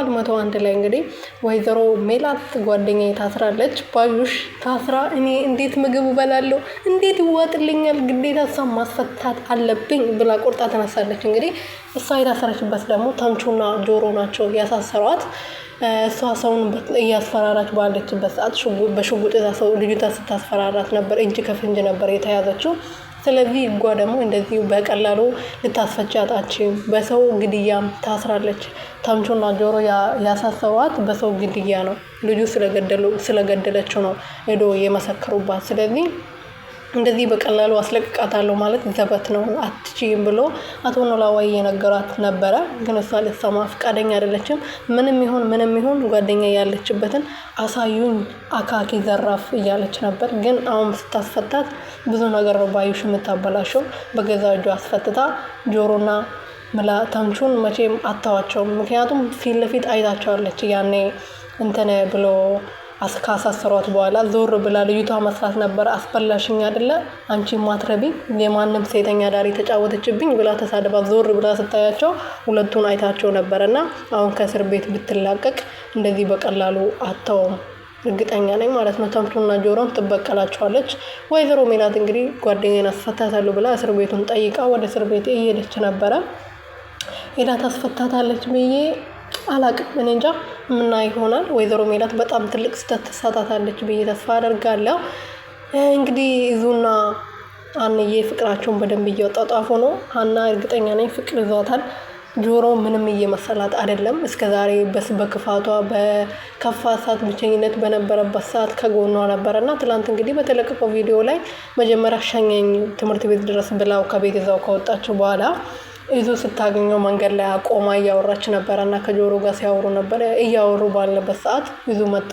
101 ላይ እንግዲህ ወይዘሮ ሜላት ጓደኛዬ ታስራለች። ባዩሽ ታስራ እኔ እንዴት ምግብ እበላለሁ? እንዴት ይዋጥልኛል? ግዴታ እሷን ማስፈታት አለብኝ ብላ ቁርጣ ተነሳለች። እንግዲህ እሷ የታሰረችበት ደግሞ ተምቹና ጆሮ ናቸው ያሳሰሯት። እሷ ሰውን እያስፈራራች ባለችበት ሰዓት በሽጉጥ ሰው ልጅቷ ስታስፈራራት ነበር። እጅ ከፍንጅ ነበር የተያዘችው። ስለዚህ እጓ ደግሞ እንደዚሁ በቀላሉ ልታስፈቻት አትችልም። በሰው ግድያም ታስራለች። ተምቹና ጆሮ ያሳሰሯት በሰው ግድያ ነው። ልጁ ስለገደለችው ነው ሄዶ የመሰከሩባት። ስለዚህ እንደዚህ በቀላሉ አስለቅቃታለሁ ማለት ዘበት ነው፣ አትችይም ብሎ አቶ ኖላዊ የነገራት ነበረ። ግን እሷ ልትሰማ ፈቃደኛ አይደለችም። ምንም ይሁን ጓደኛ ያለችበትን አሳዩኝ አካኪ ዘራፍ እያለች ነበር። ግን አሁን ስታስፈታት ብዙ ነገር ነው ባዩሽ የምታበላሸው። በገዛ እጇ አስፈትታ ጆሮና ተምቹን መቼም አታዋቸውም። ምክንያቱም ፊት ለፊት አይታቸዋለች። ያኔ እንትን ብሎ ካሳሰሯት በኋላ ዞር ብላ ልጅቷ መስራት ነበር። አስበላሽኝ አይደለ አንቺ ማትረቢ የማንም ሴተኛ ዳሪ ተጫወተችብኝ ብላ ተሳደባ ዞር ብላ ስታያቸው ሁለቱን አይታቸው ነበርና አሁን ከእስር ቤት ብትላቀቅ እንደዚህ በቀላሉ አተውም እርግጠኛ ነኝ ማለት ነው። ተምቹና ጆሮን ትበቀላቸዋለች። ወይዘሮ ሜላት እንግዲህ ጓደኛዬን አስፈታታለሁ ብላ እስር ቤቱን ጠይቃ ወደ እስር ቤት እየሄደች ነበረ። ሄዳ ታስፈታታለች ብዬ አላቅም። እኔ እንጃ ምና ይሆናል። ወይዘሮ ሜላት በጣም ትልቅ ስህተት ተሳታታለች ብዬ ተስፋ አደርጋለሁ። እንግዲህ ይዙና አንዬ ፍቅራቸውን በደንብ እያጣጣፉ ነው። ሀና እርግጠኛ ነኝ ፍቅር ይዟታል። ጆሮ ምንም እየመሰላት አይደለም። እስከዛሬ በክፋቷ በከፋ ሰዓት ብቸኝነት በነበረበት ሰዓት ከጎኗ ነበረና ትላንት እንግዲህ በተለቀቀው ቪዲዮ ላይ መጀመሪያ ሸኘኝ ትምህርት ቤት ድረስ ብላው ከቤት ይዛው ከወጣችው በኋላ ይዙ ስታገኘው መንገድ ላይ አቆማ እያወራች ነበረና ከጆሮ ጋር ሲያወሩ ነበር። እያወሩ ባለበት ሰዓት ይዙ መጥቶ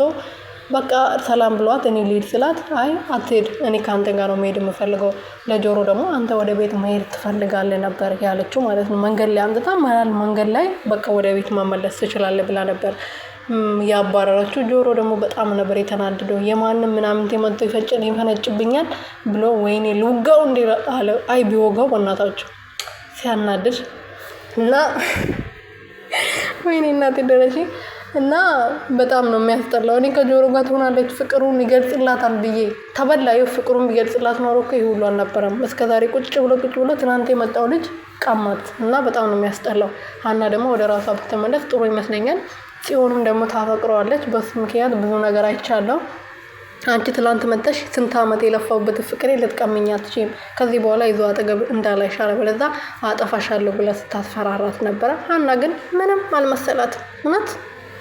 በቃ ሰላም ብሏት እኔ ልሂድ ስላት አይ አትሄድ፣ እኔ ከአንተ ጋር ነው መሄድ የምፈልገው። ለጆሮ ደግሞ አንተ ወደ ቤት መሄድ ትፈልጋለህ ነበር ያለችው ማለት ነው። መንገድ ላይ አምጥታ መንገድ ላይ በቃ ወደ ቤት መመለስ ትችላለህ ብላ ነበር ያባረረችው። ጆሮ ደግሞ በጣም ነበር የተናደደው። የማንም ምናምን ተመጥቶ ይፈነጭብኛል ብሎ ወይኔ ልውጋው እንደ አለ። አይ ቢወጋው በእናታቸው ሲያናድድ እና ወይኔ እናቴ ደረሺ እና በጣም ነው የሚያስጠላው። እኔ ከጆሮ ጋር ትሆናለች ፍቅሩን ይገልጽላታል ብዬ ተበላዩ። ፍቅሩን ቢገልጽላት ኖሮ እኮ ይሁሉ አልነበረም። እስከዛሬ ቁጭ ብሎ ትናንት የመጣው ልጅ ቃማት እና በጣም ነው የሚያስጠላው። ሀና ደግሞ ወደ ራሷ ብትመለስ ጥሩ ይመስለኛል። ጽዮንም ደግሞ ታፈቅረዋለች። በሱ ምክንያት ብዙ ነገር አይቻለሁ። አንቺ ትላንት መጥተሽ ስንት አመት የለፋውበት ፍቅሬ ልትቀምኛ አትችይም። ከዚህ በኋላ ይዞ አጠገብ እንዳላይሻለ በለዛ አጠፋሻለሁ ብላ ስታስፈራራት ነበረ። ሀና ግን ምንም አልመሰላት እውነት